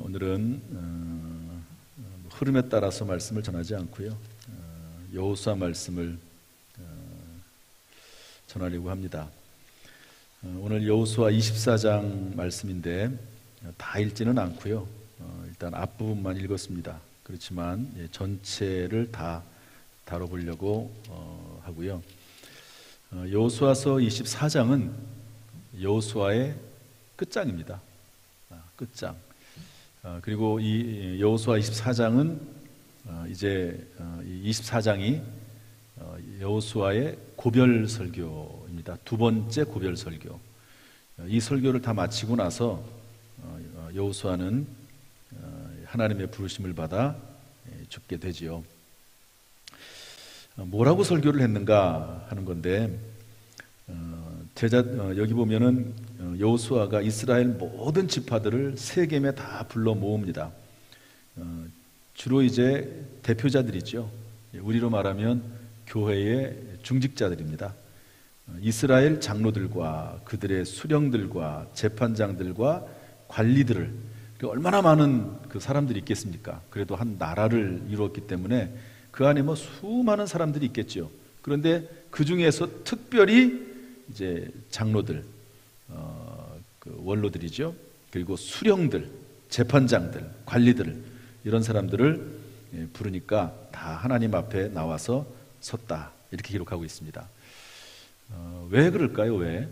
오늘은 흐름에 따라서 말씀을 전하지 않고요, 여호수아 말씀을 전하려고 합니다. 오늘 여호수아 24장 말씀인데 다 읽지는 않고요, 일단 앞부분만 읽었습니다. 그렇지만 전체를 다 다뤄보려고 하고요. 여호수아서 24장은 여호수아의 끝장입니다. 끝장. 그리고 이 여호수아 24장은 이제 24장이 여호수아의 고별 설교입니다. 두 번째 고별 설교. 이 설교를 다 마치고 나서 여호수아는 하나님의 부르심을 받아 죽게 되지요. 뭐라고 설교를 했는가 하는 건데, 여기 보면은 여호수아가 이스라엘 모든 지파들을 세겜에 다 불러 모읍니다. 주로 이제 대표자들이죠. 우리로 말하면 교회의 중직자들입니다. 이스라엘 장로들과 그들의 수령들과 재판장들과 관리들을, 얼마나 많은 그 사람들이 있겠습니까? 그래도 한 나라를 이루었기 때문에 그 안에 수많은 사람들이 있겠죠. 그런데 그 중에서 특별히 이제 장로들, 그 원로들이죠. 그리고 수령들, 재판장들, 관리들, 이런 사람들을 부르니까 다 하나님 앞에 나와서 섰다, 이렇게 기록하고 있습니다. 왜 그럴까요? 왜?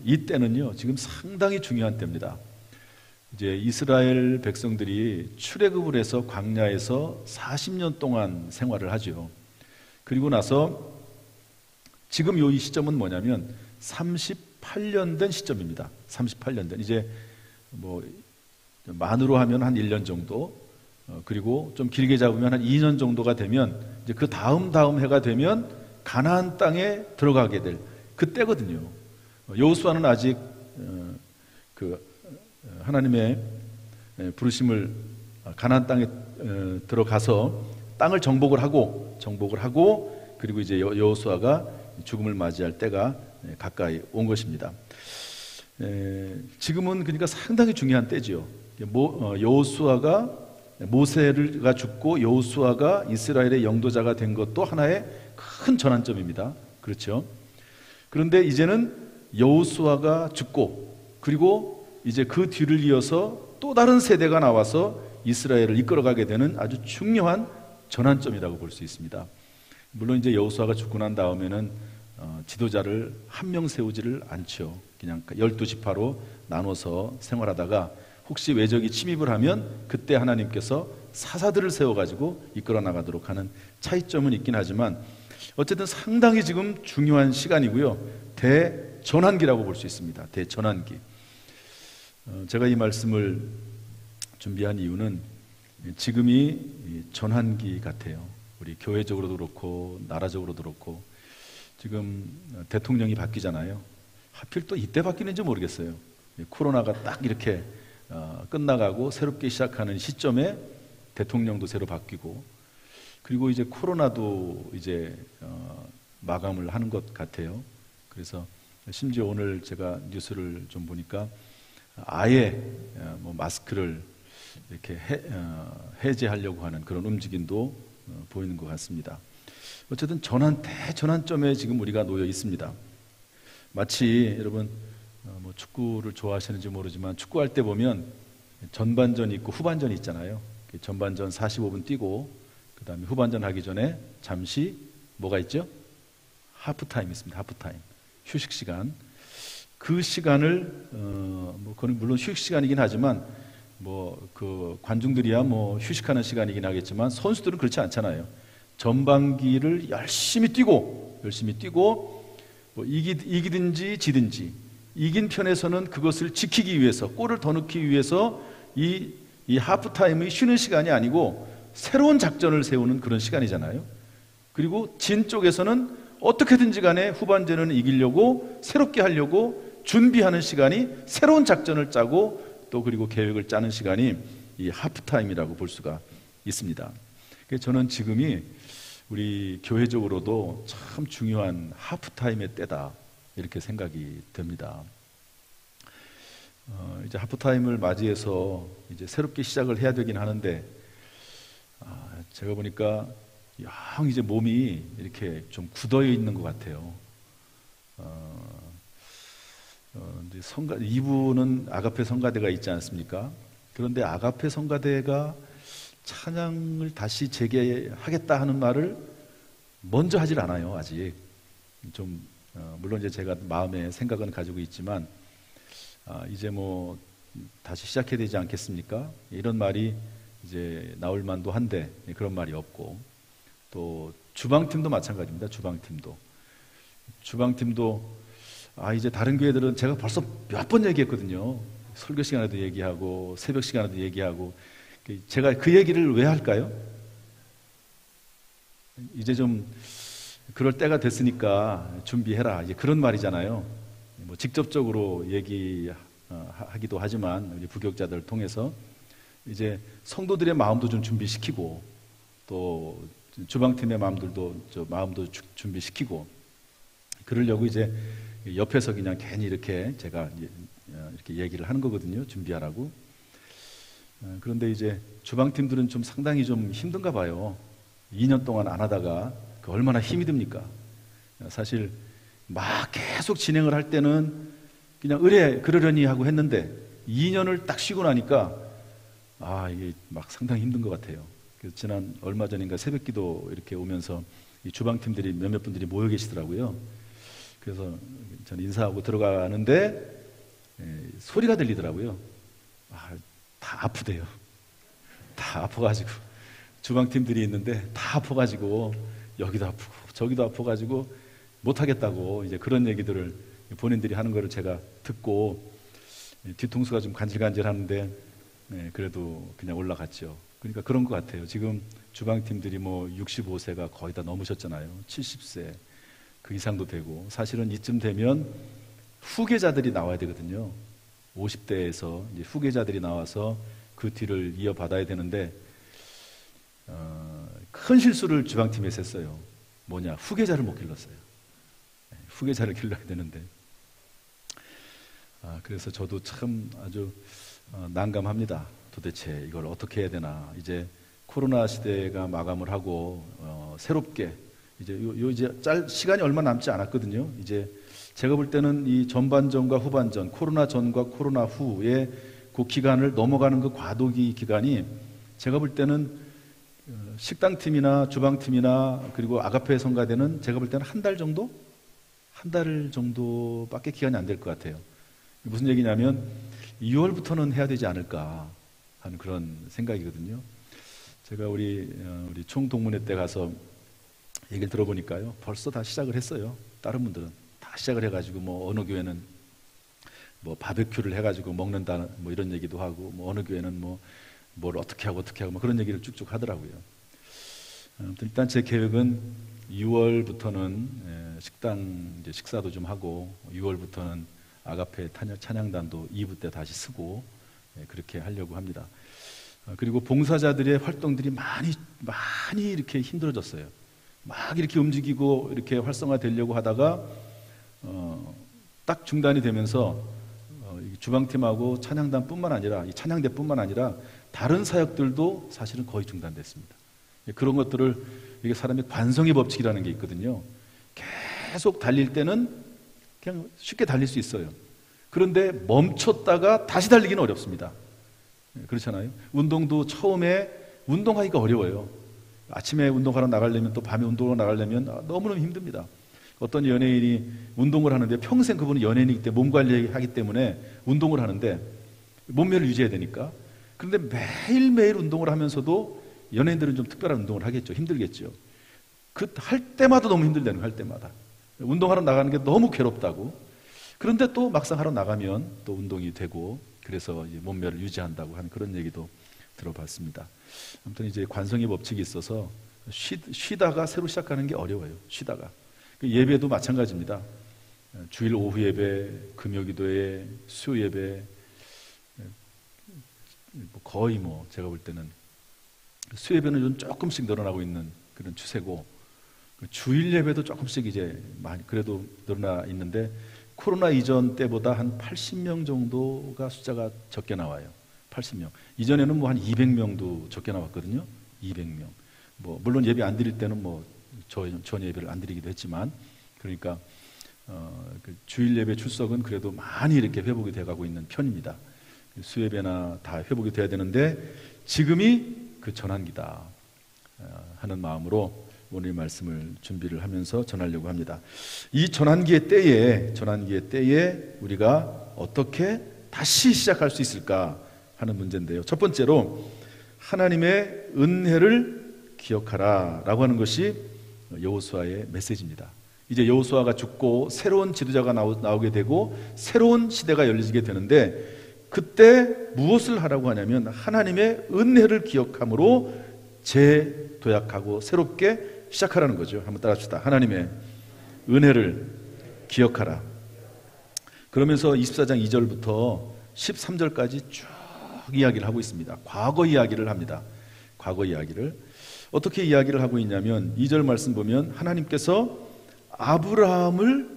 이때는요, 지금 상당히 중요한 때입니다. 이제 이스라엘 백성들이 출애굽을 해서 광야에서 40년 동안 생활을 하죠. 그리고 나서 지금 이 시점은 뭐냐면 38년 된 시점입니다. 38년 된, 이제 만으로 하면 한 1년 정도, 그리고 좀 길게 잡으면 한 2년 정도가 되면 이제 그 다음 해가 되면 가나안 땅에 들어가게 될 그때거든요. 여호수아는 아직 하나님의 부르심을 가나안 땅에 들어가서 땅을 정복을 하고 그리고 이제 여호수아가 죽음을 맞이할 때가 가까이 온 것입니다. 지금은 그러니까 상당히 중요한 때지요. 여호수아가 모세가 죽고 여호수아가 이스라엘의 영도자가 된 것도 하나의 큰 전환점입니다. 그렇죠? 그런데 이제는 여호수아가 죽고, 그리고 이제 그 뒤를 이어서 또 다른 세대가 나와서 이스라엘을 이끌어가게 되는 아주 중요한 전환점이라고 볼 수 있습니다. 물론 이제 여호수아가 죽고 난 다음에는 지도자를 한 명 세우지를 않죠. 그냥 12지파로 나눠서 생활하다가 혹시 외적이 침입을 하면 그때 하나님께서 사사들을 세워가지고 이끌어 나가도록 하는 차이점은 있긴 하지만, 어쨌든 상당히 지금 중요한 시간이고요. 대전환기라고 볼 수 있습니다. 대전환기. 제가 이 말씀을 준비한 이유는 지금이 전환기 같아요. 우리 교회적으로도 그렇고 나라적으로도 그렇고. 지금 대통령이 바뀌잖아요. 하필 또 이때 바뀌는지 모르겠어요. 코로나가 딱 이렇게 끝나가고 새롭게 시작하는 시점에 대통령도 새로 바뀌고, 그리고 이제 코로나도 이제 마감을 하는 것 같아요. 그래서 심지어 오늘 제가 뉴스를 좀 보니까 아예 마스크를 이렇게 해제하려고 하는 그런 움직임도 보이는 것 같습니다. 어쨌든 대전환점에 지금 우리가 놓여 있습니다. 마치 여러분 축구를 좋아하시는지 모르지만 축구할 때 보면 전반전이 있고 후반전이 있잖아요. 전반전 45분 뛰고 그 다음에 후반전 하기 전에 잠시 뭐가 있죠? 하프타임 있습니다. 하프타임, 휴식 시간. 그 시간을 그건 물론 휴식 시간이긴 하지만 그 관중들이야 휴식하는 시간이긴 하겠지만 선수들은 그렇지 않잖아요. 전반기를 열심히 뛰고 이기든지 지든지, 이긴 편에서는 그것을 지키기 위해서, 골을 더 넣기 위해서 이 하프타임의 쉬는 시간이 아니고 새로운 작전을 세우는 그런 시간이잖아요. 그리고 진 쪽에서는 어떻게든지 간에 후반전은 이기려고, 새롭게 하려고 준비하는 시간이, 새로운 작전을 짜고 또 그리고 계획을 짜는 시간이 이 하프타임이라고 볼 수가 있습니다. 그래서 저는 지금이 우리 교회적으로도 참 중요한 하프타임의 때다, 이렇게 생각이 듭니다. 이제 하프타임을 맞이해서 이제 새롭게 시작을 해야 되긴 하는데, 제가 보니까 영 이제 몸이 이렇게 좀 굳어 있는 것 같아요. 이제 2부는 아가페 성가대가 있지 않습니까? 그런데 아가페 성가대가 찬양을 다시 재개하겠다 하는 말을 먼저 하질 않아요, 아직. 좀, 물론 이제 제가 마음에 생각은 가지고 있지만, 이제 뭐, 다시 시작해야 되지 않겠습니까? 이런 말이 이제 나올 만도 한데, 그런 말이 없고, 또, 주방팀도 마찬가지입니다, 주방팀도, 이제 다른 교회들은 제가 벌써 몇 번 얘기했거든요. 설교 시간에도 얘기하고, 새벽 시간에도 얘기하고, 제가 그 얘기를 왜 할까요? 이제 좀 그럴 때가 됐으니까 준비해라. 이제 그런 말이잖아요. 뭐 직접적으로 얘기하기도 하지만 우리 부교육자들을 통해서 이제 성도들의 마음도 좀 준비시키고 또 주방팀의 마음도 준비시키고 그러려고 이제 옆에서 그냥 괜히 이렇게 제가 이렇게 얘기를 하는 거거든요. 준비하라고. 그런데 이제 주방팀들은 좀 상당히 좀 힘든가 봐요. 2년 동안 안 하다가 얼마나 힘이 듭니까? 사실 막 계속 진행을 할 때는 그냥 그러려니 하고 했는데 2년을 딱 쉬고 나니까 이게 막 상당히 힘든 것 같아요. 그래서 지난 얼마 전인가 새벽기도 이렇게 오면서 이 주방팀들이 몇몇 분들이 모여 계시더라고요. 그래서 저는 인사하고 들어가는데 소리가 들리더라고요. 다 아프대요. 다 아파가지고 주방팀들이 있는데 다 아파가지고 여기도 아프고 저기도 아파가지고 못하겠다고 이제 그런 얘기들을 본인들이 하는 거를 제가 듣고 뒤통수가 좀 간질간질하는데 그래도 그냥 올라갔죠. 그러니까 그런 것 같아요. 지금 주방팀들이 뭐 65세가 거의 다 넘으셨잖아요. 70세 그 이상도 되고 사실은 이쯤 되면 후계자들이 나와야 되거든요. 50대에서 이제 후계자들이 나와서 그 뒤를 이어받아야 되는데 큰 실수를 주방팀에서 했어요. 뭐냐? 후계자를 못 길렀어요. 후계자를 길러야 되는데 그래서 저도 참 아주 난감합니다. 도대체 이걸 어떻게 해야 되나. 이제 코로나 시대가 마감을 하고 새롭게 이제 시간이 얼마 남지 않았거든요. 이제 제가 볼 때는 이 전반전과 후반전, 코로나 전과 코로나 후의 그 기간을 넘어가는 그 과도기 기간이 제가 볼 때는 식당팀이나 주방팀이나 그리고 아가페 성가대는 제가 볼 때는 한 달 정도밖에 기간이 안 될 것 같아요. 무슨 얘기냐면 2월부터는 해야 되지 않을까 하는 그런 생각이거든요. 제가 우리 총동문회 때 가서 얘기를 들어보니까요, 벌써 다 시작을 했어요. 다른 분들은 다 시작을 해가지고 뭐 어느 교회는 뭐 바베큐를 해가지고 먹는다 뭐 이런 얘기도 하고 뭐 어느 교회는 뭐 뭘 어떻게 하고 뭐 그런 얘기를 쭉쭉 하더라고요. 아무튼 일단 제 계획은 6월부터는 식당 이제 식사도 좀 하고 6월부터는 아가페 찬양단도 2부 때 다시 쓰고 그렇게 하려고 합니다. 그리고 봉사자들의 활동들이 많이 이렇게 힘들어졌어요. 막 이렇게 움직이고 이렇게 활성화되려고 하다가 딱 중단이 되면서 주방팀하고 찬양단뿐만 아니라 이 찬양대뿐만 아니라 다른 사역들도 사실은 거의 중단됐습니다. 그런 것들을 이게 사람의 관성의 법칙이라는 게 있거든요. 계속 달릴 때는 그냥 쉽게 달릴 수 있어요. 그런데 멈췄다가 다시 달리기는 어렵습니다. 그렇잖아요. 운동도 처음에 운동하기가 어려워요. 아침에 운동하러 나가려면 또 밤에 운동하러 나가려면 너무너무 힘듭니다. 어떤 연예인이 운동을 하는데 평생 그분은 연예인이기 때문에 몸 관리하기 때문에 운동을 하는데 몸매를 유지해야 되니까. 그런데 매일매일 운동을 하면서도 연예인들은 좀 특별한 운동을 하겠죠. 힘들겠죠. 할 때마다 너무 힘들다는 거예요. 할 때마다. 운동하러 나가는 게 너무 괴롭다고. 그런데 또 막상 하러 나가면 또 운동이 되고 그래서 이제 몸매를 유지한다고 하는 그런 얘기도 들어봤습니다. 아무튼 이제 관성의 법칙이 있어서 쉬다가 새로 시작하는 게 어려워요. 쉬다가. 예배도 마찬가지입니다. 주일 오후 예배, 금요기도회, 수요 예배 거의 제가 볼 때는 수요 예배는 좀 조금씩 늘어나고 있는 그런 추세고 주일 예배도 조금씩 이제 많이 그래도 늘어나 있는데 코로나 이전 때보다 한 80명 정도가 숫자가 적게 나와요. 80명. 이전에는 뭐 한 200명도 적게 나왔거든요. 200명. 뭐 물론 예배 안 드릴 때는 뭐 전 예배를 안 드리기도 했지만, 그러니까 그 주일 예배 출석은 그래도 많이 이렇게 회복이 돼가고 있는 편입니다. 수예배나 다 회복이 돼야 되는데 지금이 그 전환기다 하는 마음으로 오늘 말씀을 준비를 하면서 전하려고 합니다. 이 전환기의 때에 우리가 어떻게 다시 시작할 수 있을까 하는 문제인데요. 첫 번째로 하나님의 은혜를 기억하라 라고 하는 것이 여호수아의 메시지입니다. 이제 여호수아가 죽고 새로운 지도자가 나오게 되고 새로운 시대가 열리게 되는데, 그때 무엇을 하라고 하냐면 하나님의 은혜를 기억함으로 재도약하고 새롭게 시작하라는 거죠. 한번 따라합시다. 하나님의 은혜를 기억하라. 그러면서 24장 2절부터 13절까지 쭉 이야기를 하고 있습니다. 과거 이야기를 합니다. 과거 이야기를 어떻게 이야기를 하고 있냐면 2절 말씀 보면 하나님께서 아브라함을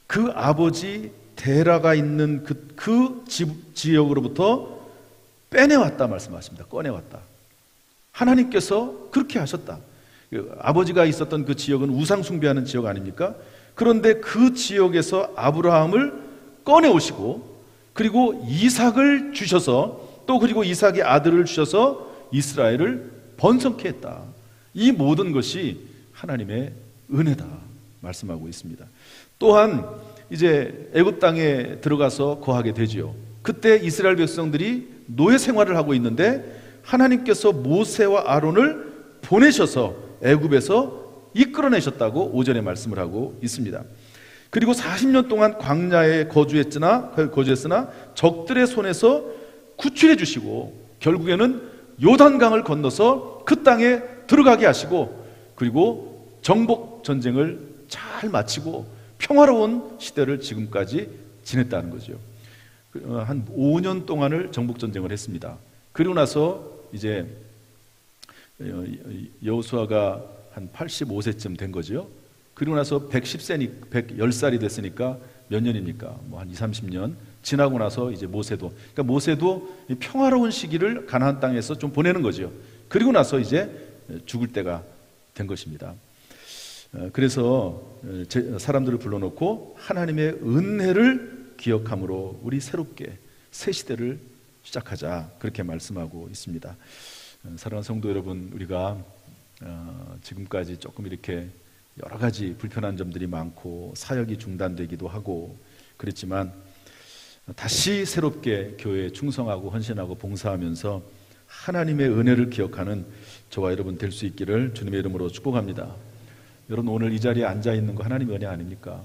그 아버지 데라가 있는 그 지역으로부터 빼내왔다 말씀하십니다. 꺼내왔다. 하나님께서 그렇게 하셨다. 아버지가 있었던 그 지역은 우상 숭배하는 지역 아닙니까? 그런데 그 지역에서 아브라함을 꺼내오시고, 그리고 이삭을 주셔서, 또 그리고 이삭의 아들을 주셔서 이스라엘을 번성케 했다. 이 모든 것이 하나님의 은혜다 말씀하고 있습니다. 또한 이제 애굽 땅에 들어가서 거하게 되지요. 그때 이스라엘 백성들이 노예 생활을 하고 있는데 하나님께서 모세와 아론을 보내셔서 애굽에서 이끌어내셨다고 5절에 말씀을 하고 있습니다. 그리고 40년 동안 광야에 거주했으나 적들의 손에서 구출해 주시고 결국에는 요단강을 건너서 그 땅에 들어가게 하시고, 그리고 정복 전쟁을 잘 마치고 평화로운 시대를 지금까지 지냈다는 거죠. 한 5년 동안을 정복 전쟁을 했습니다. 그리고 나서 이제 여호수아가 한 85세쯤 된 거죠. 그리고 나서 110살이 됐으니까 몇 년입니까? 뭐 한 20, 30년 지나고 나서 이제 모세도 평화로운 시기를 가나안 땅에서 좀 보내는 거죠. 그리고 나서 이제 죽을 때가 된 것입니다. 그래서 사람들을 불러놓고 하나님의 은혜를 기억함으로 우리 새롭게 새 시대를 시작하자, 그렇게 말씀하고 있습니다. 사랑하는 성도 여러분, 우리가 지금까지 조금 이렇게 여러 가지 불편한 점들이 많고 사역이 중단되기도 하고 그랬지만, 다시 새롭게 교회에 충성하고 헌신하고 봉사하면서 하나님의 은혜를 기억하는 저와 여러분 될 수 있기를 주님의 이름으로 축복합니다. 여러분, 오늘 이 자리에 앉아 있는 거 하나님의 은혜 아닙니까?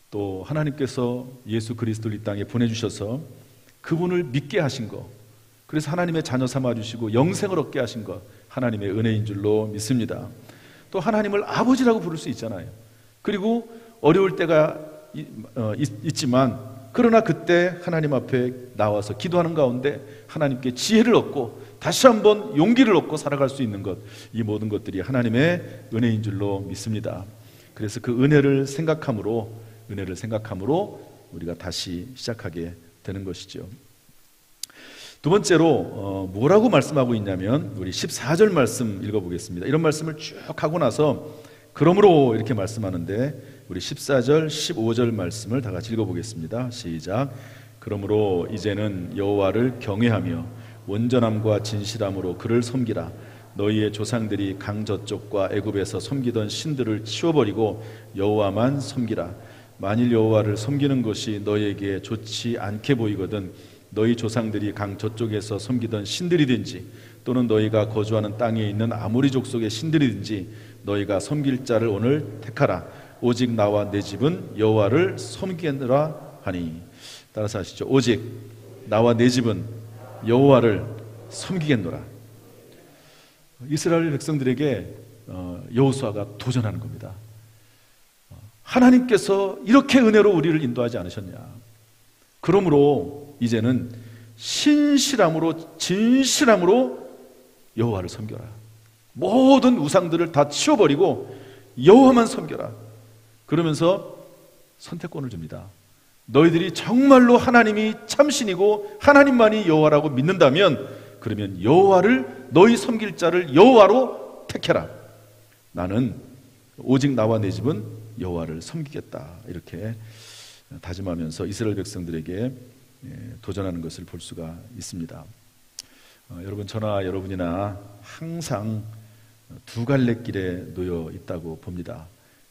또 하나님께서 예수 그리스도를 이 땅에 보내주셔서 그분을 믿게 하신 거, 그래서 하나님의 자녀 삼아주시고 영생을 얻게 하신 것, 하나님의 은혜인 줄로 믿습니다. 또 하나님을 아버지라고 부를 수 있잖아요. 그리고 어려울 때가 있지만, 그러나 그때 하나님 앞에 나와서 기도하는 가운데 하나님께 지혜를 얻고 다시 한번 용기를 얻고 살아갈 수 있는 것, 이 모든 것들이 하나님의 은혜인 줄로 믿습니다. 그래서 그 은혜를 생각함으로 우리가 다시 시작하게 되는 것이죠. 두 번째로 뭐라고 말씀하고 있냐면, 우리 14절 말씀 읽어보겠습니다. 이런 말씀을 쭉 하고 나서 그러므로 이렇게 말씀하는데, 우리 14절 15절 말씀을 다 같이 읽어보겠습니다. 시작. 그러므로 이제는 여호와를 경외하며 온전함과 진실함으로 그를 섬기라. 너희의 조상들이 강 저쪽과 애굽에서 섬기던 신들을 치워버리고 여호와만 섬기라. 만일 여호와를 섬기는 것이 너희에게 좋지 않게 보이거든 너희 조상들이 강 저쪽에서 섬기던 신들이든지 또는 너희가 거주하는 땅에 있는 아모리 족속의 신들이든지 너희가 섬길 자를 오늘 택하라. 오직 나와 내 집은 여호와를 섬기느라 하니. 따라서 하시죠. 오직 나와 내 집은 여호와를 섬기겠노라. 이스라엘 백성들에게 여호수아가 도전하는 겁니다. 하나님께서 이렇게 은혜로 우리를 인도하지 않으셨냐? 그러므로 이제는 신실함으로 진실함으로 여호와를 섬겨라. 모든 우상들을 다 치워버리고 여호와만 섬겨라. 그러면서 선택권을 줍니다. 너희들이 정말로 하나님이 참신이고 하나님만이 여호와라고 믿는다면 그러면 여호와를 너희 섬길 자를 여호와로 택해라. 나는 오직 나와 내 집은 여호와를 섬기겠다. 이렇게 다짐하면서 이스라엘 백성들에게 도전하는 것을 볼 수가 있습니다. 여러분, 저나 여러분이나 항상 두 갈래 길에 놓여 있다고 봅니다.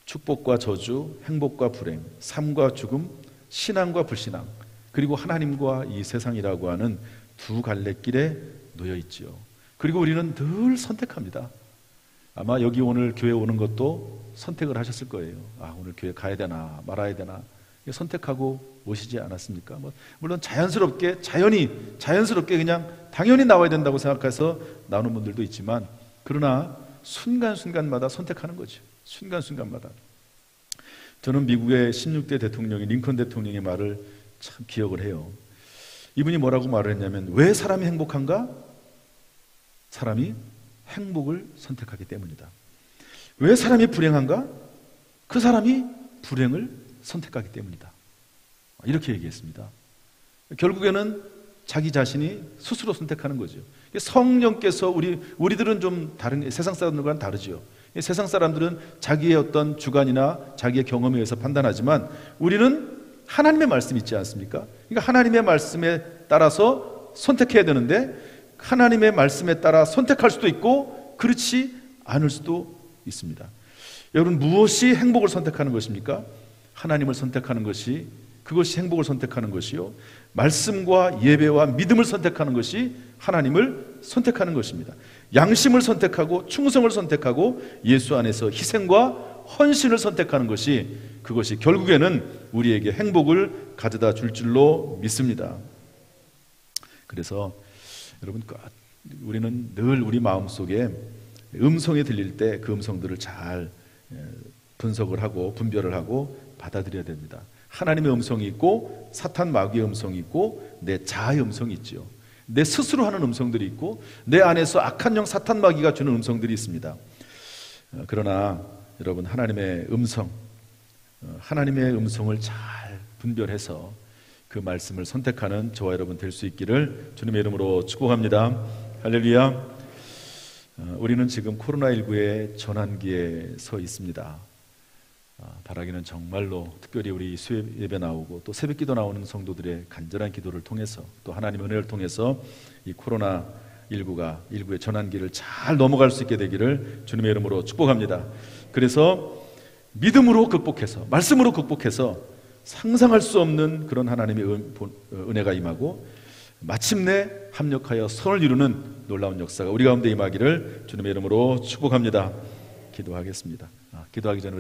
축복과 저주, 행복과 불행, 삶과 죽음, 신앙과 불신앙, 그리고 하나님과 이 세상이라고 하는 두 갈래 길에 놓여 있지요. 그리고 우리는 늘 선택합니다. 아마 여기 오늘 교회 오는 것도 선택을 하셨을 거예요. 오늘 교회 가야 되나 말아야 되나 선택하고 오시지 않았습니까? 물론 자연스럽게 그냥 당연히 나와야 된다고 생각해서 나오는 분들도 있지만, 그러나 순간순간마다 선택하는 거죠. 순간순간마다. 저는 미국의 16대 대통령인 링컨 대통령의 말을 참 기억을 해요. 이분이 뭐라고 말을 했냐면, 왜 사람이 행복한가? 사람이 행복을 선택하기 때문이다. 왜 사람이 불행한가? 그 사람이 불행을 선택하기 때문이다. 이렇게 얘기했습니다. 결국에는 자기 자신이 스스로 선택하는 거죠. 성령께서 우리들은 좀 다른, 세상 사람들과는 다르죠. 세상 사람들은 자기의 어떤 주관이나 자기의 경험에 의해서 판단하지만 우리는 하나님의 말씀이 있지 않습니까? 그러니까 하나님의 말씀에 따라서 선택해야 되는데, 하나님의 말씀에 따라 선택할 수도 있고 그렇지 않을 수도 있습니다. 여러분, 무엇이 행복을 선택하는 것입니까? 하나님을 선택하는 것이, 그것이 행복을 선택하는 것이요, 말씀과 예배와 믿음을 선택하는 것이 하나님을 선택하는 것입니다. 양심을 선택하고 충성을 선택하고 예수 안에서 희생과 헌신을 선택하는 것이, 그것이 결국에는 우리에게 행복을 가져다 줄 줄로 믿습니다. 그래서 여러분, 우리는 늘 우리 마음속에 음성이 들릴 때 그 음성들을 잘 분석을 하고 분별을 하고 받아들여야 됩니다. 하나님의 음성이 있고 사탄 마귀의 음성이 있고 내 자아의 음성이 있죠. 내 스스로 하는 음성들이 있고 내 안에서 악한 영 사탄 마귀가 주는 음성들이 있습니다. 그러나 여러분, 하나님의 음성을 잘 분별해서 그 말씀을 선택하는 저와 여러분 될 수 있기를 주님의 이름으로 축복합니다. 할렐루야. 우리는 지금 코로나19의 전환기에 서 있습니다. 바라기는 정말로 특별히 우리 수요 예배 나오고 또 새벽기도 나오는 성도들의 간절한 기도를 통해서, 또 하나님의 은혜를 통해서 이 코로나19의 전환기를 잘 넘어갈 수 있게 되기를 주님의 이름으로 축복합니다. 그래서 믿음으로 극복해서, 말씀으로 극복해서 상상할 수 없는 그런 하나님의 은혜가 임하고 마침내 합력하여 선을 이루는 놀라운 역사가 우리 가운데 임하기를 주님의 이름으로 축복합니다. 기도하겠습니다. 기도하기 전에